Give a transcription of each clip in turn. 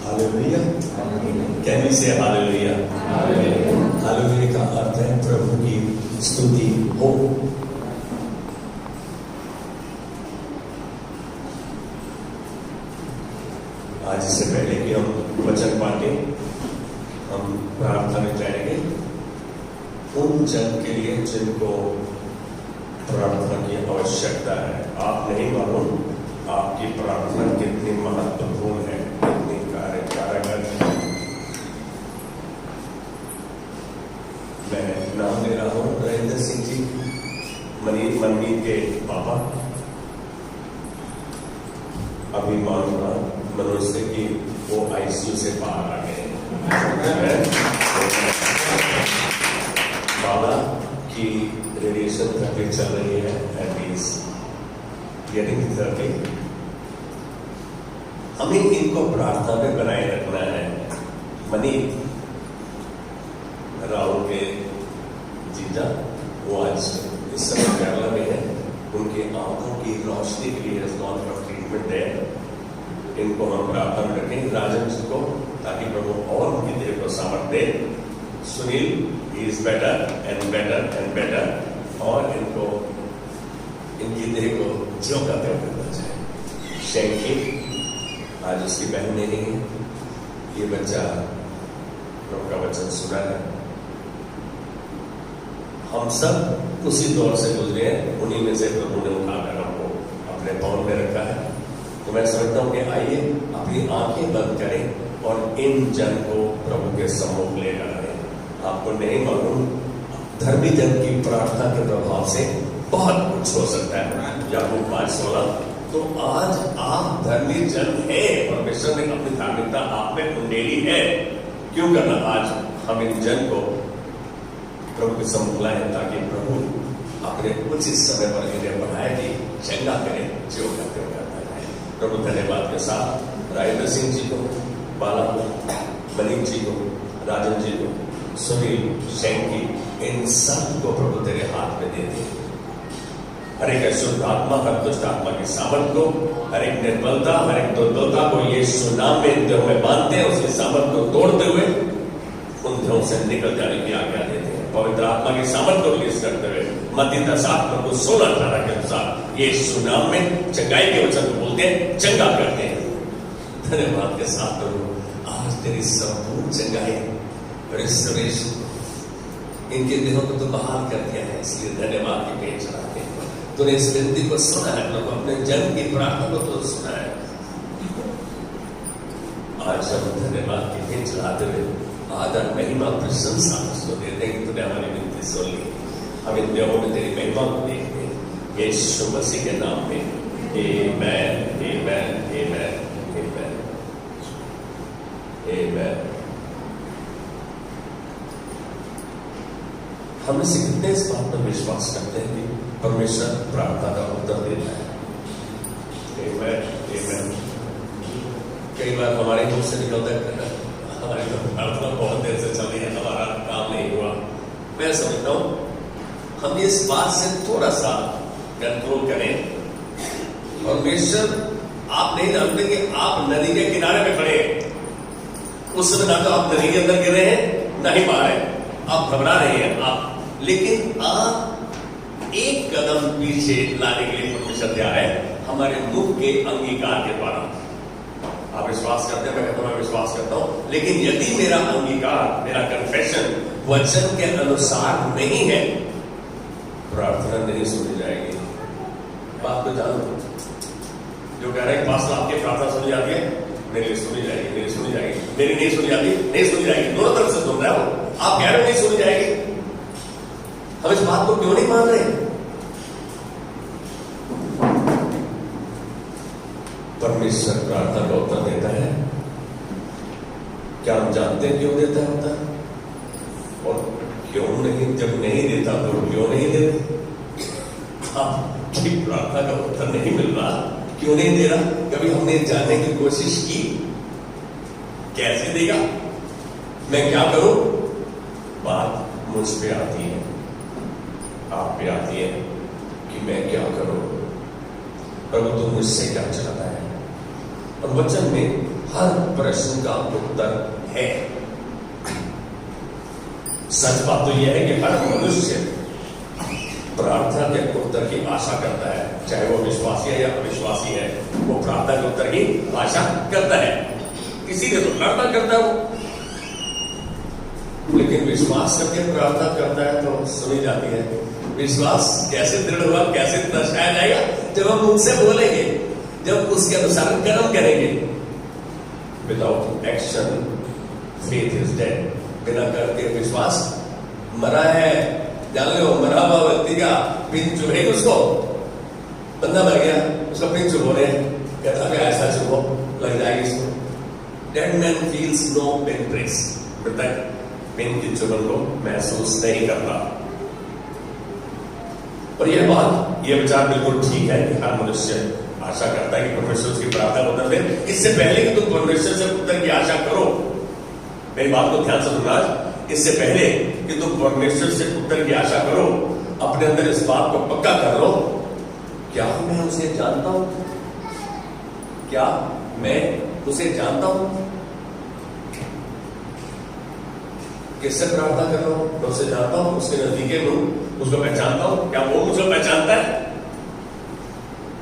Hallelujah. Can we से hallelujah? Hallelujah का अर्थ है प्रभु की स्तुति हो। आज इससे पहले कि हम वचन बांटे, हम प्रार्थना में जाएंगे उन जन के लिए जिनको प्रार्थना की आवश्यकता है। आप नहीं मालूम आपकी प्रार्थना कितनी महत्वपूर्ण है, कितनी कार्यकारक है। मैं नाम ले रहा हूं नरेंद्र सिंह जी, मनमीत के पापा। अभी मालूम मनोज से कि वो आईसीयू से बाहर आ गए। बाबा की रेडिएशन थेरेपी चल रही है एंड इज गेटिंग थेरेपी। हमें इनको प्रार्थना में बनाए रखना है। मनीत राहुल के जीजा, वो आज इस समय केरला में है। उनके आंखों की रोशनी के लिए गॉन फॉर ट्रीटमेंट है। इनको हम प्रार्थना में रखें, राजन जी को, ताकि प्रभु और उनकी देह को सामर्थ दे। Sunil is better and better and better, और इनको इनकी देह को ज्यों का त्यों करना चाहिए। शैंकी आज उसकी बहन नहीं है। ये बच्चा प्रभु का वचन सुना है। हम सब उसी दौर से गुजरे हैं, उन्हीं में से प्रभु ने उठाकर हमको अपने पाँव में रखा है। तो मैं समझता हूं कि आइए अपनी आंखें बंद करें और इन जन को प्रभु के सम्मुख लेकर आए। आपको नहीं मालूम, धर्मी जन की प्रार्थना के प्रभाव से बहुत कुछ हो सकता है। याकूब 5:16। तो आज आप धर्मी जन है, परमेश्वर ने अपनी धार्मिकता आप में उंडेली है। क्यों करना? आज हम इन जन को प्रभु के सम्मुख लाए ताकि प्रभु अपने उचित समय पर इन्हें बढ़ाए कि चंगा करें, जो करते हो। प्रभु धन्यवाद के साथ राजेंद्र सिंह जी को, बाला को, मनीम जी को, राजन जी को, सुनील, शैंकी, इन सब को प्रभु तेरे हाथ में दे दे। हर एक अशुद्ध आत्मा, हर दुष्ट आत्मा की सामर्थ को, हर एक निर्बलता, हर एक दुर्बलता को यीशु नाम में देह में बांधते हैं, उसकी सामर्थ को तोड़ते हुए उन देहों से निकल जाने की आज्ञा देते हैं। पवित्र आत्मा की सामर्थ को रिलीज करते हुए मत्ती 10:16-18 के अनुसार यीशु नाम में चंगाई के वचन को बोलते हैं, चंगा करते हैं। धन्यवाद के साथ प्रभु आज तेरी संपूर्ण चंगाई, रिस्टोरेशन इनके देहों को तो बहाल कर दिया है, इसलिए धन्यवाद की भेंट चढ़ाते हैं। तूने इस विनती को सुना है प्रभु, अपने जन की प्रार्थना को तो सुना है। आज हम धन्यवाद की भेंट चढ़ाते हुए आदर, महिमा, प्रशंसा उसको देते हैं कि तूने हमारी विनती सुन ली। हम इन देहों में तेरी महिमा को देखते हैं यीशु मसीह के नाम में। आमेन, आमेन, आमेन, आमेन, आमेन। हम से कितने इस बात पर विश्वास करते हैं कि परमेश्वर प्रार्थना का उत्तर देता है? आमेन, आमेन। कई बार हमारे मुंह से निकलता है हमारी तो प्रार्थना बहुत देर से चल रही है, हमारा काम नहीं हुआ। मैं समझता हूं हम इस बात से थोड़ा सा कंट्रोल करें। परमेश्वर आप नहीं जानते कि आप नदी के किनारे पे खड़े हैं। उस समय ना तो आप नदी के अंदर गिरे हैं, ना ही बाहर है, आप घबरा रहे हैं आप, लेकिन आप एक कदम पीछे लाने के लिए परमेश्वर तैयार है हमारे मुख के अंगीकार के द्वारा। आप विश्वास करते हैं, मैं कहता हूं मैं विश्वास करता हूं, लेकिन यदि मेरा अंगीकार, मेरा कन्फेशन वचन के अनुसार नहीं है, प्रार्थना नहीं सुनी जाएगी। बात तो जानो, जो कह रहे हैं पास आपकी प्रार्थना सुनी जाती है, मेरी सुनी जाएगी, मेरी सुनी जाएगी, मेरी नहीं सुनी जाती, नहीं सुनी जाएगी। दोनों तरफ से सुन रहे हो आप, कह रहे हो नहीं सुनी जाएगी। हम इस बात को क्यों नहीं मान रहे? परमेश्वर प्रार्थना का उत्तर देता है। क्या हम जानते हैं क्यों देता है उत्तर? और क्यों नहीं, जब नहीं देता तो क्यों नहीं देते? आपकी प्रार्थना का उत्तर नहीं मिल रहा, क्यों नहीं दे रहा? कभी हमने जानने की कोशिश की कैसे देगा, मैं क्या करूं? बात मुझ पे आती है, आप पे आती है कि मैं क्या करूं, प्रभु तुम मुझसे क्या चाहता है। और वचन में हर प्रश्न का उत्तर है। सच बात तो यह है कि हर मनुष्य प्रार्थना के उत्तर की आशा करता है, चाहे वो विश्वासी है या अविश्वासी है, वो प्रार्थना के उत्तर की आशा करता है। किसी ने तो प्रार्थना करता है वो, लेकिन विश्वास करके प्रार्थना करता है तो सुनी जाती है। विश्वास कैसे दृढ़ हुआ, कैसे दर्शाया जाएगा? जब हम उनसे बोलेंगे, जब उसके अनुसार कर्म करेंगे। Without action faith is dead. बिना करके विश्वास मरा है। जान लो, मरा हुआ व्यक्ति का पिन चुभेगा उसको। बंदा मर गया, उसका पिन चुभ रहे हैं, कहता है ऐसा चुभो, लग जाएगी इसको। Dead man feels no pain press. मृतक पिन की चुभन को महसूस नहीं करता। और यह बात, यह विचार बिल्कुल ठीक है कि हर मनुष्य आशा करता है कि परमेश्वर उसकी प्रार्थना को उत्तर दे। इससे पहले कि तुम परमेश्वर से उत्तर की आशा करो, मेरी बात को ध्यान से सुनना, इससे पहले कि तुम परमेश्वर से उत्तर की आशा करो, अपने अंदर इस बात को पक्का कर लो, क्या मैं उसे जानता हूं? क्या मैं उसे जानता हूं? किससे प्रार्थना कर रहा हूं? मैं उसे जानता हूं, उसके नजदीके में हूं, उसको पहचानता हूं। क्या वो मुझे पहचानता है?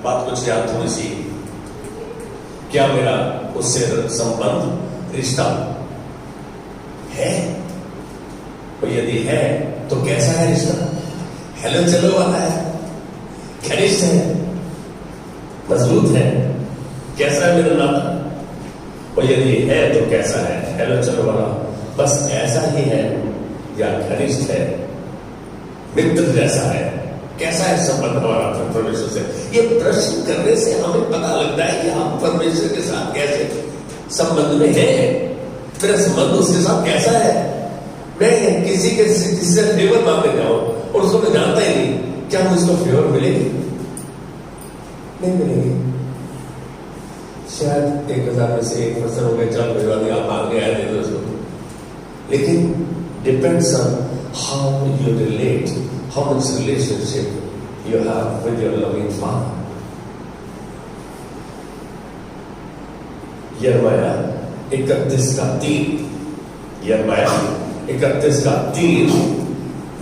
बात कुछ याद थोड़ी सी, क्या मेरा उससे संबंध, रिश्ता है? और यदि है तो कैसा है रिश्ता? हेलो चलो वाला है, घनिष्ठ है, मजबूत है? कैसा है मेरा नाता? और यदि है तो कैसा है? हेलो चलो वाला बस ऐसा ही है या घनिष्ठ है, मित्र जैसा है? कैसा है संबंध हमारा परमेश्वर से? ये प्रश्न करने से हमें पता लगता है कि हम परमेश्वर के साथ कैसे संबंध में हैं। मेरा संबंध उसके साथ कैसा है? मैं किसी के जिससे फेवर मांगने जाऊं और उसको मैं जानता ही नहीं, क्या मुझे उसको फेवर मिलेगी? नहीं मिलेगी। शायद 1000 में से 1% हो गए, चल कोई बात नहीं, आप मांग गए दे दो उसको। लेकिन depends on how you relate, how much relationship you have with your loving father. यिर्मयाह 31:3, यिर्मयाह 31:3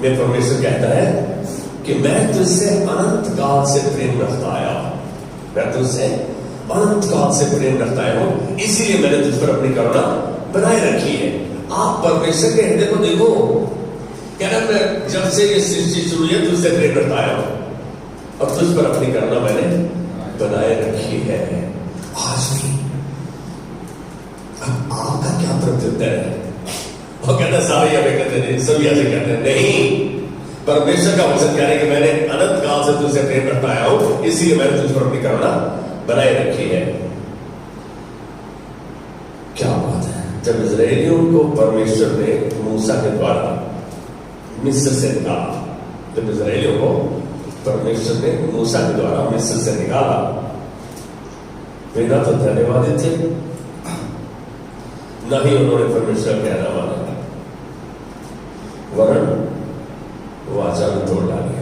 में परमेश्वर कहता है कि मैं तुझसे अनंत काल से प्रेम रखता आया हूं। मैं तुझसे अनंत काल से प्रेम रखता आया हूं, इसीलिए मैंने तुझ पर अपनी करुणा बनाए रखी है। आप परमेश्वर के हृदय को देखो, कहना मैं जब से ये सृष्टि शुरू है तुझसे प्रेम रखता आया हूं और तुझ पर अपनी करुणा मैंने बनाए रखी है। आज भी आपका क्या प्रत्युत्तर है? वो कहता सारे हमें कहते नहीं, सभी ऐसे कहते हैं नहीं। परमेश्वर का वचन कह रहे कि मैंने अनंत काल से तुझसे प्रेम रखता आया हूं, इसलिए मैंने तुझ पर अपनी करुणा बनाए रखी है। क्या बात है! जब इजरायलियों को परमेश्वर ने मूसा के द्वारा मिस्र से निकाला, जब इजरायलियों को परमेश्वर ने मूसा के द्वारा मिस्र से निकाला, वे ना तो धन्यवादित थे, न ही उन्होंने परमेश्वर का कहना माना, वरन वाचा में तोड़ डाली।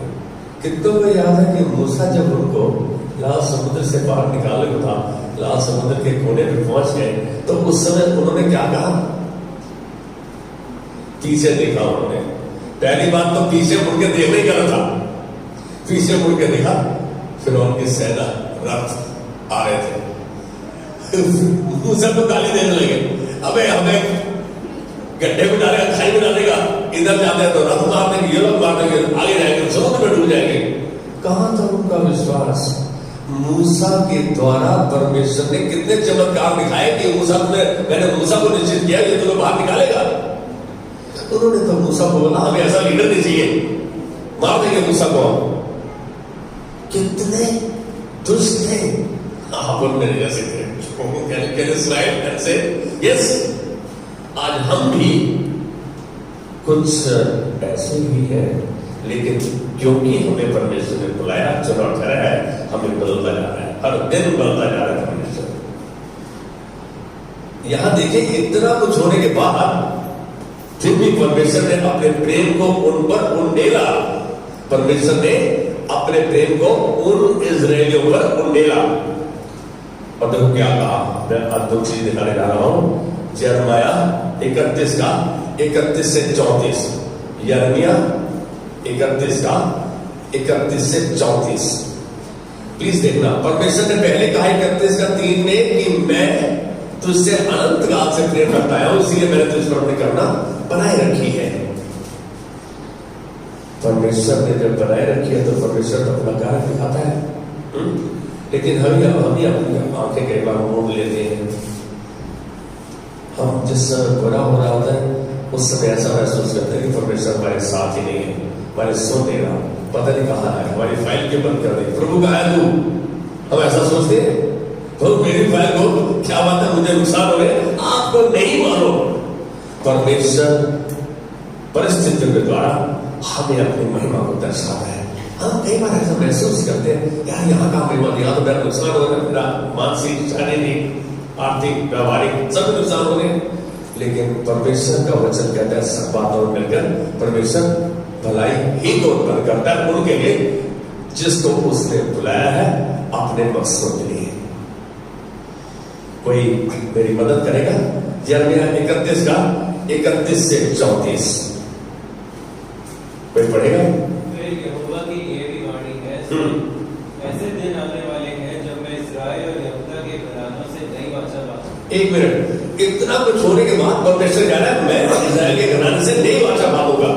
कितनों को याद है कि मूसा जब उनको लाल समुद्र से बाहर निकाले था, लाल समुद्र के कोने पे पहुंच गए, तो उस समय उन्होंने क्या कहा? पीछे देखा उन्होंने। पहली बात तो पीछे मुड़ के देखने ही गलत था। पीछे मुड़ के देखा, फिर उनकी सेना रथ आ रहे थे। मूसा को गाली देने लगे, अबे हमें गड्ढे में डालेगा, खाई में डालेगा, इधर जाते हैं तो रथ मार देंगे, ये लोग मार देंगे, आगे जाएंगे, समुद्र में डूब जाएंगे। कहां था उनका विश्वास? मूसा के द्वारा परमेश्वर ने कितने चमत्कार दिखाए कि मूसा मैंने मूसा को निश्चित किया कि तुम्हें बाहर निकालेगा। उन्होंने तो मूसा को बोला हमें ऐसा लीडर नहीं चाहिए, मार देंगे मूसा को। कितने दुष्ट थे! आप मेरे जैसे थे। यस, आज हम भी कुछ ऐसे ही हैं, लेकिन क्योंकि हमें परमेश्वर ने बुलाया, चुना ठहराया है, हमें बदलता जा रहा है, हर दिन बदलता जा रहा है परमेश्वर। यहां देखिए, इतना कुछ होने के बाद फिर भी परमेश्वर ने अपने प्रेम को उन पर उंडेला। परमेश्वर ने अपने प्रेम को उन इजरायलियों पर उंडेला। और देखो क्या कहा, मैं अद्भुत चीज दिखाने जा रहा हूं। यिर्मयाह 31 का 31 से 34, यिर्मयाह 31 का 31 से 34, प्लीज देखना। परमेश्वर ने पहले कहा 31 का 3 में कि मैं तुझसे अनंत काल से प्रेम रखता है, इसलिए मैंने तुझ पर अपनी करुणा बनाए रखी है। परमेश्वर ने जब बनाए रखी है तो परमेश्वर तो अपना कार्य दिखाता है। लेकिन हम अपनी आंखें कई बार मोड़ लेते हैं। हम जिस समय बुरा हो रहा होता है उस समय ऐसा महसूस करते हैं कि परमेश्वर हमारे साथ ही नहीं है, हमारे सुन नहीं रहा, पता नहीं कहाँ है, हमारी फाइल के बंद कर दी, प्रभु कहाँ है तू। हम ऐसा सोचते हैं, तो मेरी फाइल को क्या बात है, मुझे नुकसान हो गए। आपको नहीं मानो, परमेश्वर परिस्थितियों के द्वारा हमें अपनी महिमा को दर्शाता है। हम कई बार ऐसा महसूस करते हैं, यार यहाँ का महिमा दिया तो मेरा नुकसान हो गया, मेरा मानसिक, शारीरिक, आर्थिक, व्यावहारिक सब नुकसान हो गए। लेकिन परमेश्वर का वचन कहता है सब बातों में मिलकर परमेश्वर भलाई ही तो उत्पन्न करता है उनके लिए जिसको उसने बुलाया है अपने मकसद के लिए। कोई मेरी मदद करेगा? यिर्मयाह 31 का 31 से 34 कोई पढ़ेगा? यहोवा की ये भी वाणी है, ऐसे दिन आने वाले हैं जब मैं इस्राएल और यहूदा के घरानों से नई वाचा बांधूंगा। एक मिनट, इतना कुछ होने के बाद परमेश्वर कह रहा है मैं इस्राएल के घराने से नई वाचा बांधूंगा,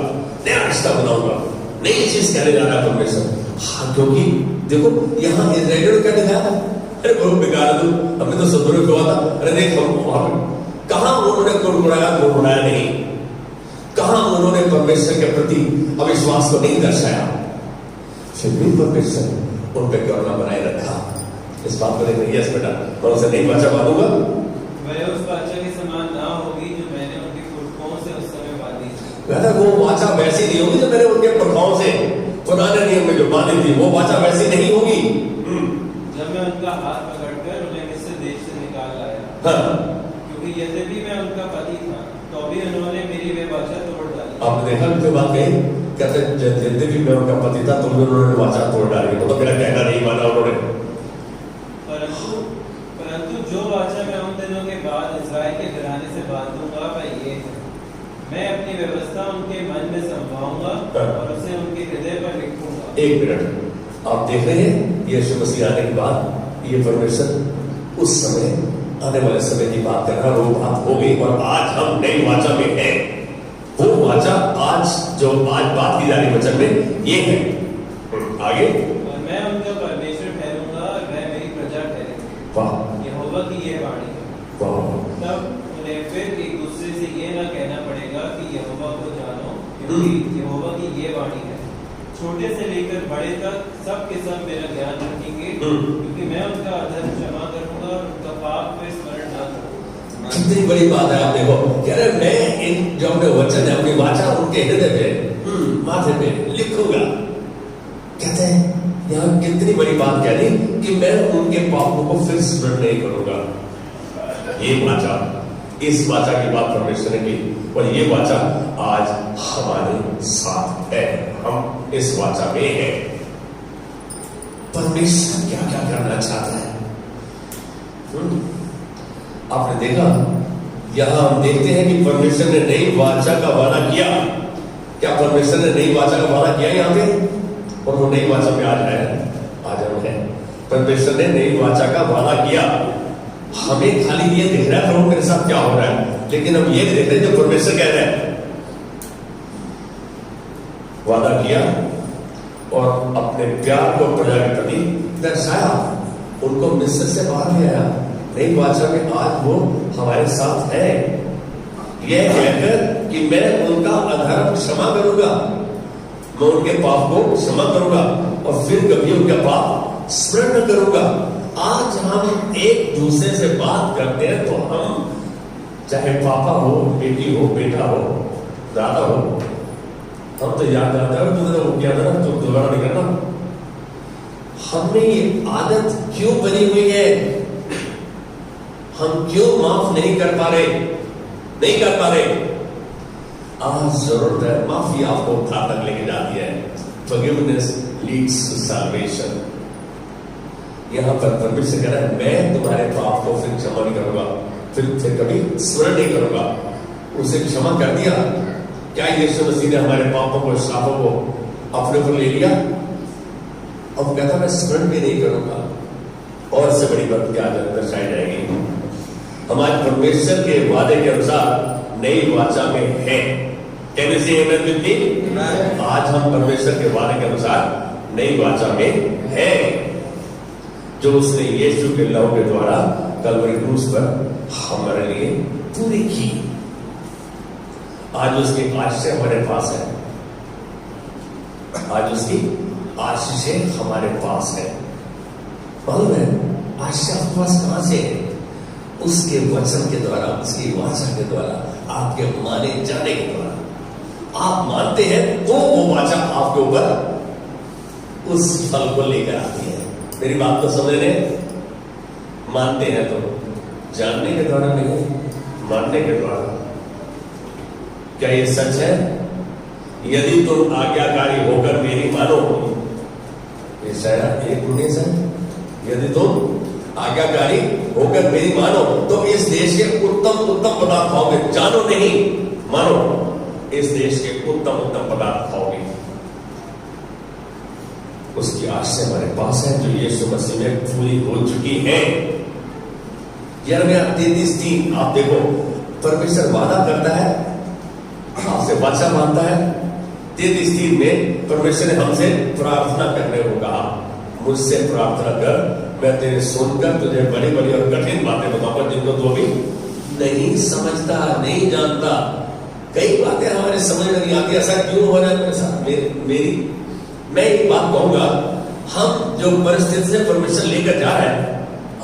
नया रिश्ता बनाऊंगा, नई चीज कहने जा रहा है परमेश्वर। हाँ, क्योंकि देखो यहाँ इस्राएलियों ने क्या दिखाया था, अरे बहुत बेकार है तू, हमने तो सदुरुपयोग हुआ था। अरे देख हम वहां कहा उन्होंने गुड़गुड़ाया नहीं, कहा उन्होंने परमेश्वर के प्रति अविश्वास को नहीं दर्शाया, फिर भी परमेश्वर उन पर करुणा बनाए रखा। इस बात को देखिए, यस बेटा मैं उसे नहीं वाचा बांधूंगा, वह उस वाचा के समान ना होगी जो मैंने उनके पुरखों से उस समय बांधी थी। कहता वो वाचा वैसी नहीं होगी जो मैंने उनके पुरखाओं से पुराने नियम में जो बांधी थी, वो वाचा वैसी नहीं होगी। जब मैं उनका हाथ पकड़कर उन्हें मिस्र देश से निकाल लाया, हाँ। क्योंकि यद्यपि मैं उनका पति था तो भी उन्होंने मेरी वे वाचा तोड़ डाली। आपने देखा जो बात कही, कहते यद्यपि मैं उनका पति था तो भी उन्होंने वाचा तोड़ डाली, मतलब मेरा कहना नहीं माना उन्होंने। परंतु जो वाचा मैं उन दिनों के बाद इस्राएल के घराने से बांधूंगा वह ये है, मैं अपनी व्यवस्था उनके मन में समझाऊंगा और उसे उनके हृदय पर लिखूंगा। एक मिनट, आप देख रहे हैं यीशु मसीह आने के बाद ये परमेश्वर उस समय आने वाले समय की बात कर रहा है, वो बात हो गई और आज हम नई वाचा में हैं। वो वाचा आज जो आज बात की जा रही वचन में ये है। आगे, और मैं उनका परमेश्वर ठहरूंगा और वह मेरी प्रजा ठहरेगी। वाह, यहोवा की ये वाणी है। वाह। तब उन्हें फिर एक दूसरे से ये ना कहना पड़ेगा कि यहोवा को जानो, क्योंकि यहोवा की ये वाणी है, छोटे से लेकर बड़े तक सब के सब मेरा ध्यान रखेंगे, क्योंकि मैं उनका अधर्म क्षमा करूंगा और उनका पाप में स्मरण ना करूंगा। कितनी बड़ी बात है, आप देखो कह रहे मैं इन जो अपने वचन है अपनी वाचा उनके हृदय पे माथे पे लिखूंगा। कहते हैं यहाँ कितनी बड़ी बात कह दी कि मैं उनके पापों को फिर स्मरण नहीं करूंगा। ये वाचा, इस वाचा की बात परमेश्वर ने की और ये वाचा आज हमारे साथ है, हम इस वाचा में हैं। परमेश्वर क्या क्या करना चाहता है आपने देखा। यहां हम देखते हैं कि परमेश्वर ने नई वाचा का वादा किया। क्या परमेश्वर ने नई वाचा का वादा किया यहाँ पे? और वो नई वाचा में आज है, आज हम हैं। परमेश्वर ने नई वाचा का वादा किया। हमें खाली ये दिख रहा है प्रभु मेरे साथ क्या हो रहा है, लेकिन हम ये देख रहे हैं जो परमेश्वर कह रहे हैं। वादा किया और अपने प्यार को प्रजा के प्रति दर्शाया, उनको मिस्र से बाहर ले आया। नई वाचा में आज वो हमारे साथ है, यह कहकर कि मैं उनका अधर्म क्षमा करूंगा, मैं उनके पाप को क्षमा करूंगा और फिर कभी उनका पाप स्मरण न करूंगा। आज हम एक दूसरे से बात करते हैं तो हम चाहे पापा हो, बेटी हो, बेटा हो, दादा हो, हम तो याद आता है तुमने वो किया था ना, तुम दोबारा नहीं करना। हमें ये आदत क्यों बनी हुई है? हम क्यों माफ नहीं कर पा रहे? नहीं कर पा रहे। आज जरूरत है, माफी आपको उद्धार तक लेके जाती है। Forgiveness leads to salvation. यहाँ पर परमेश्वर कह रहा है मैं तुम्हारे पाप को फिर क्षमा नहीं करूंगा, फिर कभी स्मरण नहीं करूंगा। उसे क्षमा कर दिया। क्या यीशु मसीह ने हमारे पापों को, श्रापों को अपने ऊपर ले लिया? अब कहता मैं स्मरण भी नहीं करूंगा। और से बड़ी बात क्या दर्शाई जाएगी? हमारे परमेश्वर के वादे के अनुसार नई वाचा में है। कैन यू से आमेन विद मी? आज हम परमेश्वर के वादे के अनुसार नई वाचा में है, जो उसने यीशु के लहू के द्वारा कलवरी क्रूस पर हमारे लिए पूरी की। आज उसकी आशीष हमारे पास है। आज उसकी आशीषें हमारे पास है। मालूम है आशीष आपके पास कहां से है? उसके वचन के द्वारा, उसकी वाचा के द्वारा, आपके माने जाने के द्वारा। आप मानते हैं तो वो वाचा आपके ऊपर उस फल को लेकर आती है। मेरी बात तो समझ रहे? मानते हैं तो जानने के द्वारा नहीं, मानने के द्वारा। क्या ये सच है? यदि तुम आज्ञाकारी होकर मेरी मानो, ये शायद 1:19 है। यदि तुम आज्ञाकारी होकर मेरी मानो तो इस देश के उत्तम उत्तम पदार्थ खाओगे। जानो नहीं, मानो। इस देश के उत्तम उत्तम पदार्थ खाओगे। उसकी आशीष हमारे पास है जो यीशु मसीह में पूरी हो चुकी है। यिर्मयाह 33:3 आप देखो, परमेश्वर वादा करता है, आपसे वाचा मानता है। 33:3 में परमेश्वर ने हमसे प्रार्थना करने को कहा, मुझसे प्रार्थना कर, मैं तेरे सुनकर तुझे बड़ी बड़ी और कठिन बातें बताऊंगा जिनको तू अभी नहीं समझता, नहीं जानता। कई बातें हमारे समझ में नहीं आती। ऐसा क्यों हो रहा है मेरे साथ? मैं एक बात कहूंगा, हम जो परिस्थिति से परमेश्वर लेकर जा रहे हैं,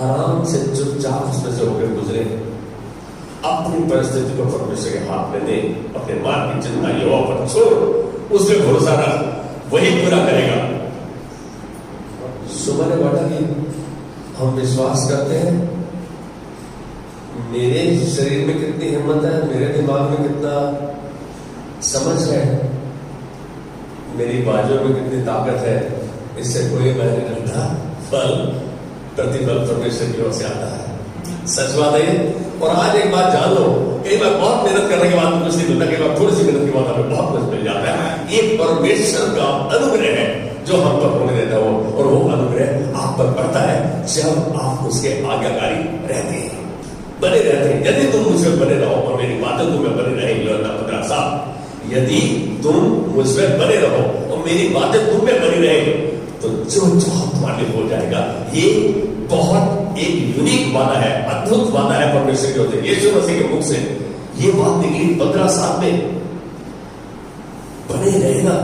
आराम से चुपचाप उसमें से होकर गुजरे। अपनी परिस्थिति को परमेश्वर के हाथ में दे, अपने मार्ग की चिंता यहोवा पर छोड़, उस पर भरोसा रख, वही पूरा करेगा। सुबह ने बांटा कि हम विश्वास करते हैं, मेरे शरीर में कितनी हिम्मत है, मेरे दिमाग में कितना समझ है, मेरी बाजू में कितनी ताकत है, इससे कोई मैं नहीं रखता। फल प्रतिफल परमेश्वर की ओर से आता है। सच बात है। और आज एक बात जान लो, कई बार बहुत मेहनत करने के बाद कुछ नहीं मिलता, कई बार थोड़ी सी मेहनत के बाद हमें बहुत कुछ मिल जाता है। ये परमेश्वर का अनुग्रह है जो हम पर होने देता है, और वो अनुग्रह आप पर पड़ता है जब आप उसके आज्ञाकारी रहते हैं, बने रहते हैं। यदि तुम मुझसे बने रहो और मेरी बातें तुम्हें बनी रहेंगी, यूहन्ना 15:7, यदि तुम मुझमें बने रहो और मेरी बातें तुम में बनी रहेंगी तो जो तुम्हारे लिए हो जाएगा। ये बहुत एक यूनिक वादा है, अद्भुत वादा है परमेश्वर की ओर से, यीशु मसीह के मुख से ये बात निकली 15:7 में। बने रहेगा,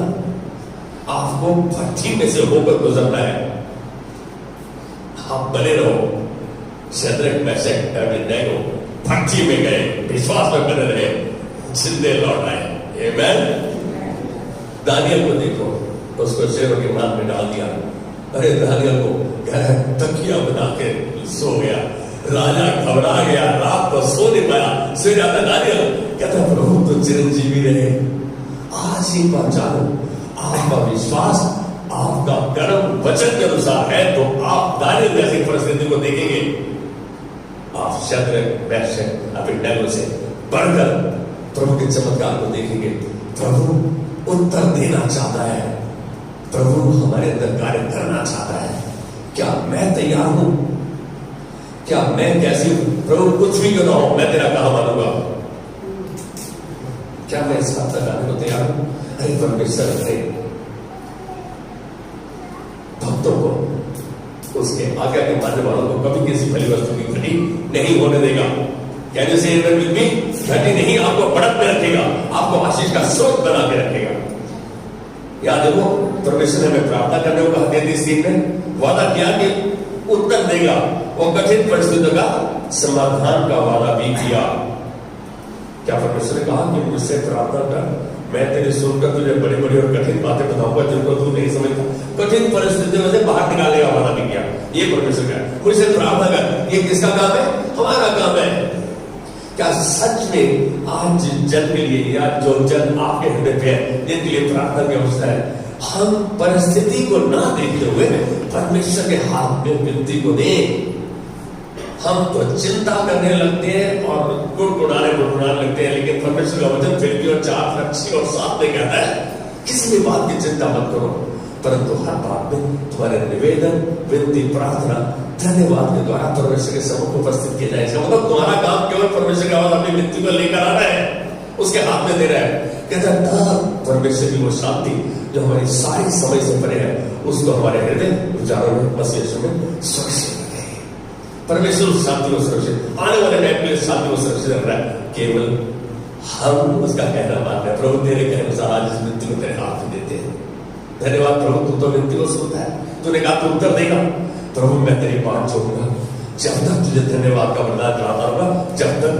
आपको भट्ठी में से होकर गुजरना है। आप बने रहो। शद्रक, मेशक, अबेदnego भट्ठी में गए, विश्वास में बने रहे, जिंदे लौट आए। आमेन। दानियल को देखो, उसको शेरों के मांद में डाल दिया। अरे दानियल को तकिया बना के सो गया। राजा घबरा गया, रात को सो नहीं पाया। सवेरे आता दानियल कहता प्रभु तो चिरंजीवी रहे। आज ही पहचानो, आपका विश्वास आपका कर्म वचन के अनुसार है तो आप दानियल जैसी परिस्थिति को देखेंगे। आप शद्रक, मेशक, अबेदnego से बढ़कर प्रभु के चमत्कार को देखेंगे। प्रभु उत्तर देना चाहता है, प्रभु हमारे अंदर कार्य करना चाहता है। क्या मैं तैयार हूं? क्या मैं कैसी हूं? प्रभु कुछ भी क्यों ना हो, मैं तेरा कहां मानूंगा? क्या मैं इस बात तक आने को तैयार हूं? अरे परमेश्वर अपने भक्तों को, उसके आज्ञा के मानने वालों को कभी किसी भली वस्तु की घटी नहीं होने देगा। कैन यू से आमेन विद मी? घटी नहीं, आपको बढ़त में रखेगा, आपको आशीष का स्रोत बना के रखेगा। याद है वो परमेश्वर ने हमें प्रार्थना करने को कहा 33:3 में, वादा किया कि उत्तर देगा, वो कठिन परिस्थितियों का समाधान का वादा भी किया। क्या परमेश्वर ने कहा कि मुझसे प्रार्थना कर, मैं तेरे सुनकर तुझे बड़ी बड़ी और कठिन बातें बताऊंगा जिनको तू नहीं समझता, कठिन परिस्थितियों से बाहर निकालेगा, वादा भी किया। ये परमेश्वर का, मुझसे प्रार्थना कर। ये किसका काम है? हमारा काम है। क्या सच में आज जन के लिए, या जो जन आपके हृदय पे है, जिनके लिए प्रार्थना की अवस्था है, हम परिस्थिति को ना देखते हुए परमेश्वर के हाथ में विनती को दें। हम तो चिंता करने लगते हैं और गुड़गुड़ाने लगते हैं, लेकिन परमेश्वर का वचन फिर भी और 4 और 7 में कहता है किसी भी बात की चिंता मत करो, परंतु हर बात में तुम्हारे निवेदन, विनती, प्रार्थना, धन्यवाद के द्वारा परमेश्वर के सम्मुख उपस्थित किया जाए। मतलब तुम्हारा काम केवल परमेश्वर के आवाज अपनी विनती को लेकर आना है, उसके हाथ में दे रहा है। कहता है परमेश्वर की वो शांति जो हमारी सारी समझ से परे है, उसको हमारे हृदय विचारों में, मसीह यीशु में सुरक्षित रखे। परमेश्वर उस शांति को सुरक्षित, आने वाले टाइम के लिए शांति को सुरक्षित रख रहा है। केवल हम उसका कहना मानते हैं। प्रभु तेरे कहने अनुसार आज इस विनती को तेरे हाथ में देते हैं। धन्यवाद प्रभु, तू तो विनती को सुनता है, तूने कहा तू उत्तर देगा। प्रभु मैं तेरी बात छोड़ूंगा जब तक तुझे धन्यवाद का वरदान कराता रहूंगा, जब तक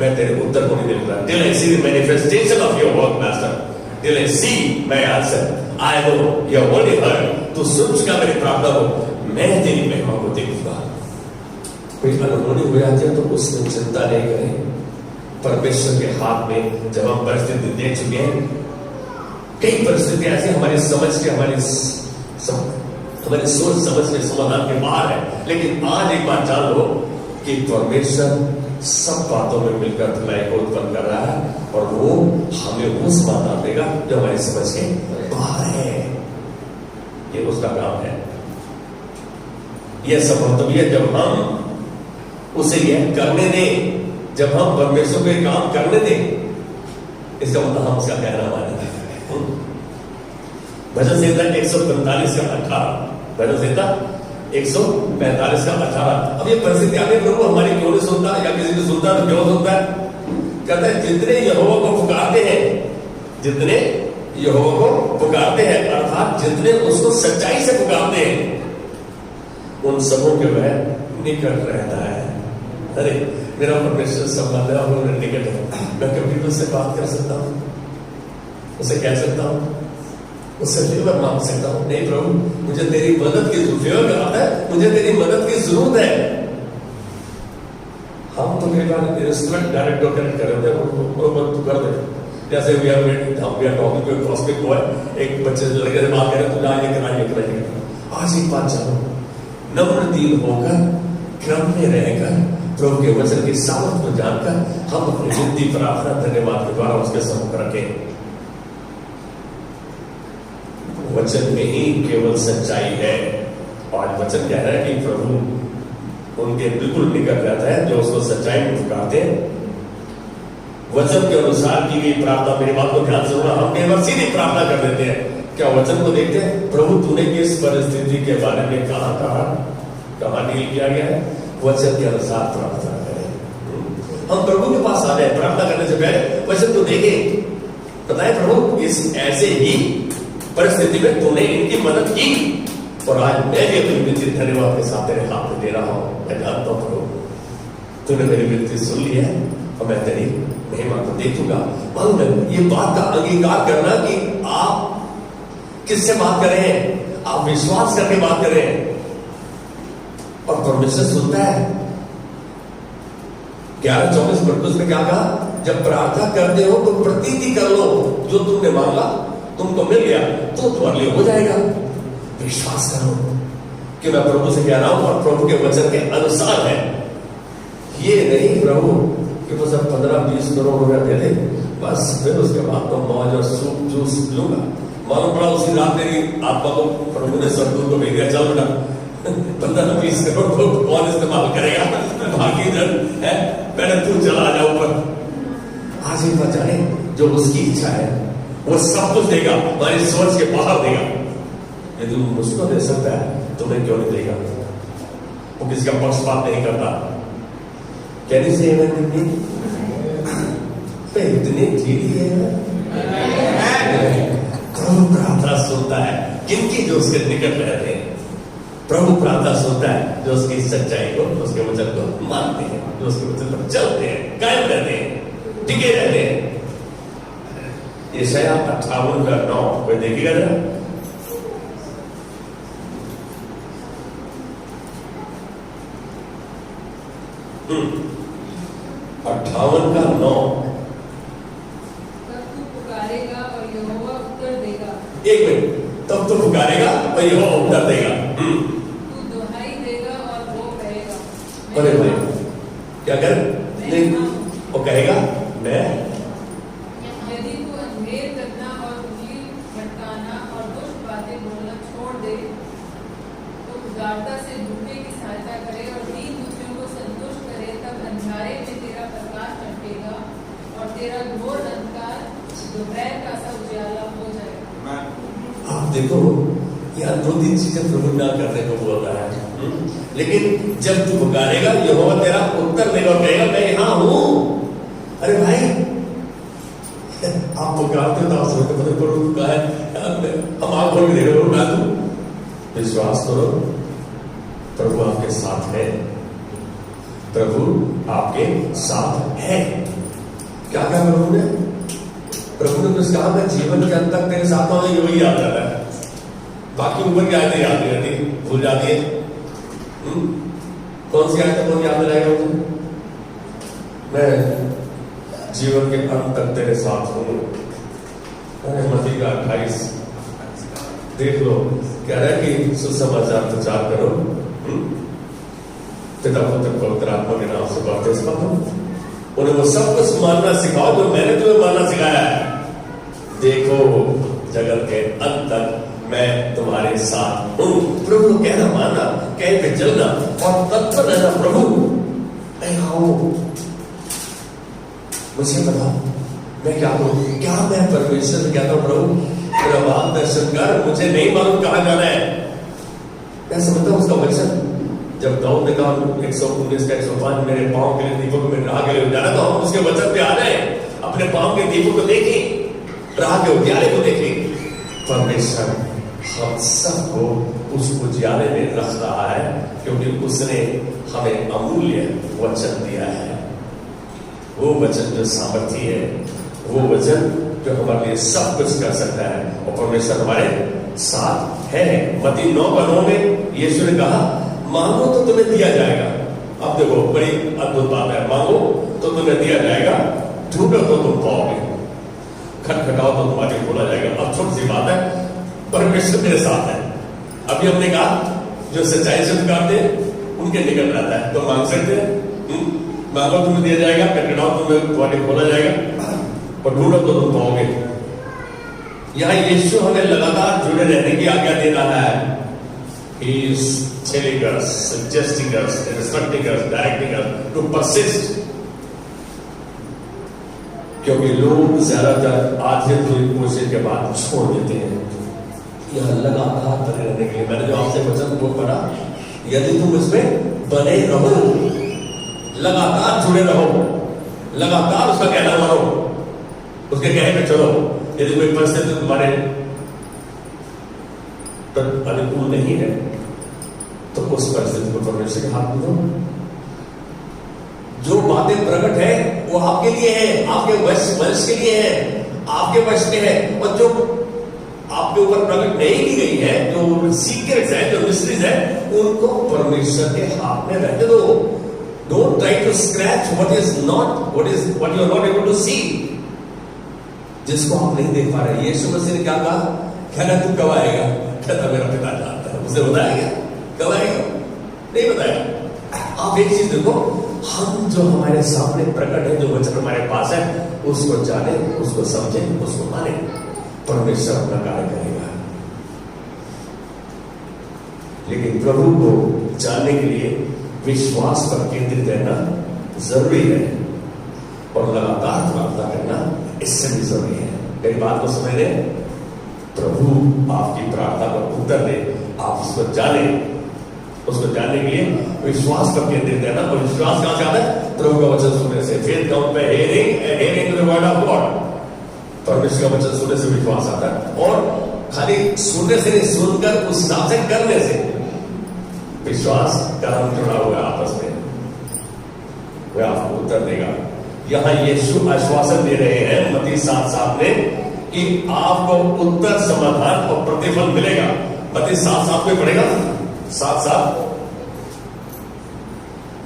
मैं तेरे उत्तर को नहीं दूंगा। Till I see the manifestation of your work, Master. Till I see my answer. I know you have already heard. तू सुन चुका मेरी प्रार्थना को, मैं तेरी महिमा को देखूंगा। कोई अनहोनी हो जाती है तो उसमें चिंता नहीं करें। परमेश्वर के हाथ में जब हम परिस्थिति दे चुके हैं, कई परिस्थितियां ऐसी हमारी समझ के, हमारी सोच समझ के समाधान के बाहर है, लेकिन आज एक बात जान लो कि परमेश्वर सब बातों में मिलकर भलाई को उत्पन्न कर रहा है और वो हमें वो समाधान देगा जो हमारी समझ के बाहर है। ये उसका काम है। यह संभव तभी है जब हम उसे यह करने दें, जब हम परमेश्वर को काम करने दें। इसका मतलब हम उसका कहना माने। भजन संहिता 145 का 18, भजन संहिता 145 का 18। अब ये परिस्थिति आगे प्रभु हमारी क्यों नहीं सुनता, या किसी को सुनता तो क्यों सुनता है? कहता है जितने यहोवा को पुकारते हैं, जितने यहोवा को पुकारते हैं, अर्थात जितने उसको सच्चाई से पुकारते हैं, उन सबों के वह निकट रहता है। अरे मेरा परमेश्वर संबंध है और निकट है। मैं कभी भी उससे बात कर सकता हूँ, उसे कह सकता हूँ, उससे फेवर मांग सकता हूँ। नहीं प्रभु, मुझे तेरी मदद की फेवर कराता है, मुझे तेरी मदद की जरूरत है। हम तो कई बार इंस्ट्रूमेंट डायरेक्ट कनेक्ट कर रहे थे, तू कर दे। जैसे we are talking to cosmic boy, एक बच्चे लड़के से बात करें तो जाइए कराइए। आज एक बात जानो, नम्र दीन होकर, क्रम में रहकर, प्रभु के वचन की सामर्थ को जानकर हम अपनी विनती, प्रार्थना, धन्यवाद के द्वारा उसके सम्मुख रखें। वचन में ही केवल सच्चाई है। और वचन कह रहा है कि प्रभु उनके बिल्कुल निकट रहता है जो उसको सच्चाई में पुकारते हैं। वचन के अनुसार की गई प्रार्थना, मेरी बात को ध्यान से सुनना, हम कई बार सीधी प्रार्थना कर देते हैं। क्या वचन को देखते हैं? प्रभु तूने किस परिस्थिति के बारे में कहा डील किया गया है, वचन के अनुसार प्रार्थना करें। हम प्रभु के पास आ जाए प्रार्थना करने से पहले, वचन को देखें, बताए प्रभु इस ऐसे ही परिस्थिति में तूने इनकी मदद की और आज मैं भी अपनी विनती धन्यवाद के साथ तेरे हाथ में दे रहा हूं। मैं जानता हूं प्रभु तूने मेरी विनती सुन ली है और मैं तेरी महिमा को देखूंगा। मालूम ये बात का अंगीकार करना कि आप किससे बात कर रहे हैं, आप विश्वास करके बात कर रहे हैं और परमेश्वर सुनता है। 11:24 में क्या कहा? जब प्रार्थना करते हो तो प्रतीति कर लो, जो तुमने मांगा तुमको मिल गया तो तुम्हारे लिए हो जाएगा। विश्वास करो कि मैं प्रभु से कह रहा हूं और प्रभु के वचन के अनुसार है। ये नहीं प्रभु कि वो सब 15-20 करोड़ रुपया दे दे बस, फिर उसके बाद तो मौज और सूप जूस लूंगा। मालूम पड़ा उसी रात मेरी आत्मा को प्रभु ने स्वर्गदूत को भेज दिया, चल बेटा 15-20 करोड़ को कौन इस्तेमाल करेगा, बाकी जन है, पहले तू चला जा ऊपर। आज ही बात जाने जो उसकी इच्छा है वो सब कुछ देगा, हमारी सोच के बाहर देगा। यदि वो मुझको दे सकता है तुम्हें क्यों नहीं देगा? वो किसी का पक्षपात नहीं करता। कैसे से इतनी ढीली है, प्रभु प्रार्थना सुनता है किनकी? जो उसके निकट रहते हैं। प्रभु प्रार्थना सुनता है जो उसकी सच्चाई को, उसके वचन को मानते हैं, जो उसके वचन पर चलते हैं, कायम रहते हैं, टिके रहते हैं। यशायाह 58:9 कोई देखिएगा जरा। तब तू पुकारेगा और यहोवा उत्तर देगा, एक मिनट, तब तो पुकारेगा और यहोवा उत्तर देगा। तू दुहाई देगा और वो कहेगा, अरे भाई क्या कर नहीं, वो कहेगा मैं। यदि तू अंधेर करना और उंगली भटकाना और दुष्ट बातें बोलना छोड़ दे, तो उदारता से भूखे की सहायता करे और दीन दुखियों को संतुष्ट करे, तब अंधारे में तेरा प्रकाश चमकेगा और तेरा घोर अंधकार दोपहर का सा उजाला हो जाएगा। आप देखो यहाँ 2-3 चीजें प्रभु ना करने को बोल रहा है, लेकिन जब तू पुकारेगा यहोवा तेरा उत्तर देगा और कहेगा मैं यहाँ हूं। अरे भाई आप पुकारते हो तो आप समझते पता प्रभु कहा है, हम आप खोल के देखो ना, तू विश्वास करो प्रभु आपके साथ है, प्रभु आपके साथ है। क्या कहा प्रभु ने? प्रभु ने कुछ कहा मैं जीवन के अंत तक तेरे साथ हूं, ये वही याद रहता है, बाकी ऊपर की आयतें याद नहीं रहती, भूल जाती है। कौन सी आयत कौन याद रहेगा मुझे? मैं जीवन के अंत तक तेरे साथ हूं। मत्ती का 28 देख लो, कह रहा है कि सुसमाचार प्रचार करो, पिता पुत्र पवित्र आत्मा के नाम से बपतिस्मा दो, उन्हें वो सब कुछ मानना सिखाओ जो मैंने तुम्हें मानना सिखाया है। देखो जगत के अंत तक मैं तुम्हारे साथ हूं। प्रभु को कहना मानना, कह पे चलना और तत्पर रहना, प्रभु मैं हूं, मुझे बताओ मैं क्या करूं। क्या मैं परमेश्वर से कहता हूं प्रभु मेरा मार्गदर्शन कर, मुझे नहीं मालूम कहां जाना है। मैं समझता हूं उसका वचन जब दाऊद ने कहा 119 का 105 मेरे पांव के लिए दीपक में राह के लिए उजाला, तो हम उसके वचन पे आ जाए, अपने पांव के दीपक को देखें, राह के उजाले को देखें। परमेश्वर हम सबको उस उजाले में रख रहा है, क्योंकि उसने हमें अमूल्य वचन दिया है। वो वचन जो सामर्थी है, वो वचन जो हमारे लिए सब कुछ कर सकता है, और परमेश्वर हमारे साथ है। मत्ती 9:9 में यीशु ने कहा मांगो तो तुम्हें दिया जाएगा। अब देखो बड़ी अद्भुत बात है, मांगो तो तुम्हें दिया जाएगा, ढूंढो तो तुम पाओगे, खटखटाओ तो तुम्हारे खोला जाएगा। अब छोटी सी बात है, परमेश्वर मेरे साथ है। अभी हमने कहा जो सच्चाई से पुकारते हैं उनके निकल रहता है, तो मांग सकते हैं। मांगो तुम्हें दिया जाएगा, खटखटाओ तुम्हें तुम्हारे खोला जाएगा, और ढूंढो तो तुम पाओगे। यहाँ यीशु हमें लगातार जुड़े रहने की आज्ञा दे रहा है। He is telling us, suggesting us, instructing us, directing us to persist. क्योंकि लोग ज्यादातर आधे पूरी कोशिश के बाद छोड़ देते हैं। यह लगातार बने रहने के लिए मैंने जो आपसे वचन को पढ़ा, यदि तुम इसमें बने रहो, लगातार जुड़े रहो, लगातार उसका कहना मानो, उसके कहने पे चलो। यदि कोई परिस्थिति तुम्हारे अनुकूल नहीं है तो उस परिस्थिति को परमेश्वर के हाथ में दो। जो बातें प्रकट है वो आपके लिए है, आपके वंश के लिए है, आपके वंश में है, और जो आपके ऊपर प्रकट नहीं की गई है, जो सीक्रेट्स है, जो मिस्ट्रीज है, उनको परमेश्वर के हाथ में रहने दो। Don't try to scratch what you are not able to see, जिसको आप नहीं देख पा रहे। यीशु मसीह ने क्या कहा? कहना तू कब आएगा? कहता मेरा पिता जानता है। उसे बताया गया कब आएगा? नहीं बताया। आप एक चीज देखो, हम जो हमारे सामने प्रकट है, जो वचन हमारे पास है, उसको जाने, उसको समझे, उसको माने, परमेश्वर अपना कार्य करेगा। लेकिन प्रभु को जानने के लिए विश्वास पर केंद्रित रहना जरूरी है, और लगातार प्रार्थना करना इससे भी जरूरी है। मेरी बात को समझ रहे? प्रभु आपकी प्रार्थना पर उत्तर दे, आप उसको जाने, उसको जानने के लिए विश्वास पर केंद्रित रहना। और विश्वास कहां से आता है? प्रभु का वचन सुनने से। Faith comes by hearing and hearing the word of God. परमेश्वर का वचन सुनने से विश्वास आता है, और खाली सुनने से नहीं, सुनकर उस हिसाब से करने से विश्वास का हम जुड़ा हुआ है आपस में, वह आपको उत्तर देगा। यहां यीशु आश्वासन दे रहे हैं मत्ती 7:7 में कि आपको उत्तर, समाधान और प्रतिफल मिलेगा। मत्ती 7:7 में पढ़ेगा, 7:7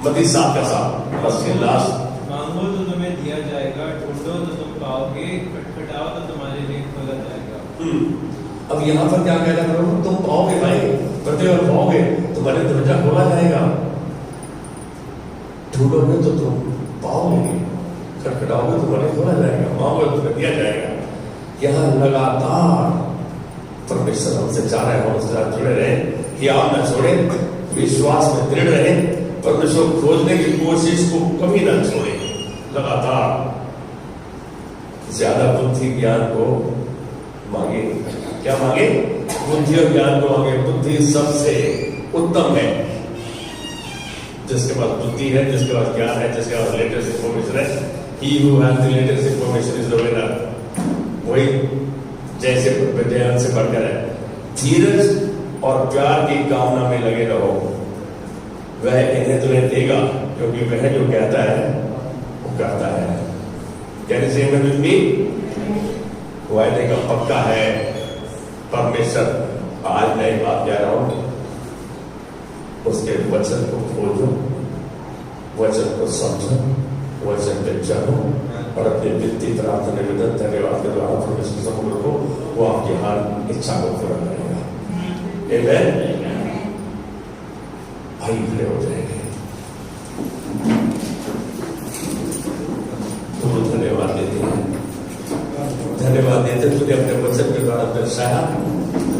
मत्ती 7:7 लास्ट। मांगो तो तुम्हें दिया जाएगा, ढूंढो तो तुम पाओगे, खटखटाओ तो तुम्हारे लिए खोला जाएगा। अब यहाँ पर क्या कहना प्रभु, तुम पाओगे भाई, प्रतिफल पाओगे, तुम्हारे दरवाजा खोला जाएगा, ढूंढोगे तो तुम पाओगे, खटखटाओगे तुम्हारे खोला जाएगा, मांगोगे तो दिया जाएगा। यहाँ लगातार परमेश्वर हमसे चाह रहे हैं, हम उसके साथ जुड़े रहे, हियाव न छोड़े, विश्वास में दृढ़ रहे, परमेश्वर खोजने की कोशिश को कभी ना छोड़े, लगातार। ज्यादा बुद्धि ज्ञान को मांगे, क्या मांगे? बुद्धि और ज्ञान को मांगे। बुद्धि सबसे उत्तम है, जिसके पास बुद्धि है, जिसके पास ज्ञान है, जिसके पास लेटेस्ट इंफॉर्मेशन है, he who has the latest information is the winner। वही जैसे विद्यान से बढ़कर है। धीरज और प्यार की कामना में लगे रहो, वह इन्हें तुम्हें देगा, क्योंकि वह जो कहता है वो करता है। कैन यू से आमेन विद मी? वायदे का पक्का है परमेश्वर। आज मैं एक बात कह रहा हूं, उसके वचन को खोजो, वचन को समझो, वचन पे चलो और अपनी वित्तीय प्रार्थना निवेदन धन्यवाद के द्वारा परमेश्वर समुद्र को वो आपकी हर इच्छा को पूरा करेगा। आमीन। भाई खड़े हो जाएंगे। तुम धन्यवाद देते हैं, धन्यवाद देते तुझे अपने वचन के द्वारा दर्शाया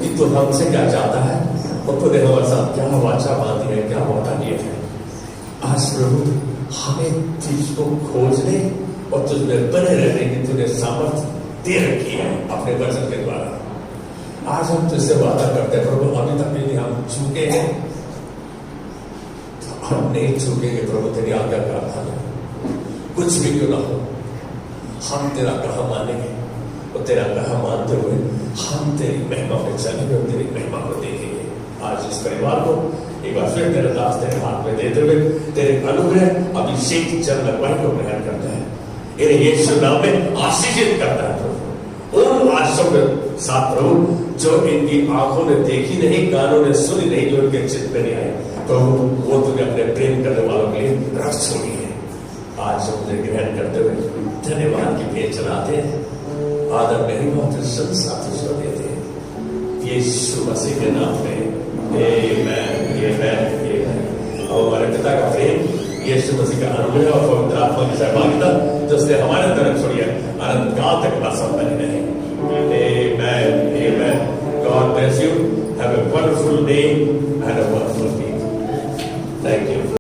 कि तू हमसे क्या चाहता है और तूने हमारे साथ क्या वाचा बांधी है, क्या वादा किया है। आज प्रभु हमें तुझको खोजने और तुझमें बने रहने की तूने सामर्थ्य दे रखी है अपने वचन के द्वारा। आज हम तुझसे वादा करते हैं प्रभु, अभी तक यदि हम चूके हैं तो हम नहीं चूकेंगे प्रभु, तेरी आज्ञा का आधार है। कुछ भी क्यों ना हो, हम तेरा कहा मानेंगे और तेरा कहा मानते हुए हम तेरी महिमा में चलेंगे और तेरी महिमा को देखेंगे। आज इस परिवार को एक बार फिर तेरे दास तेरे हाथ में देते हुए तेरे अनुग्रह अभिषेक जल लगवाई को ग्रहण करता है, इन्हें यीशु नाम में आशीषित करता है प्रभु। उन आशीषों के साथ प्रभु जो इनकी आंखों ने देखी नहीं, कानों ने सुनी नहीं, जो इनके चित्त में नहीं आए प्रभु, वो तुझे अपने प्रेम करने वालों के लिए रख छोड़ी है। आज मुझे ग्रहण करते हुए धन्यवाद की भेंट चढ़ाते हैं, आदर महिमा संसार तुझको देते हैं यीशु मसीह के नाम में। और हमारे पिता का प्रेम, यीशु मसीह का अनुग्रह और पवित्र आत्मा की सहभागिता जिसने हमारे अंदर छोड़ी है, अनंत काल तक बसा बनी रहे। Amen. God bless you. Have a wonderful day.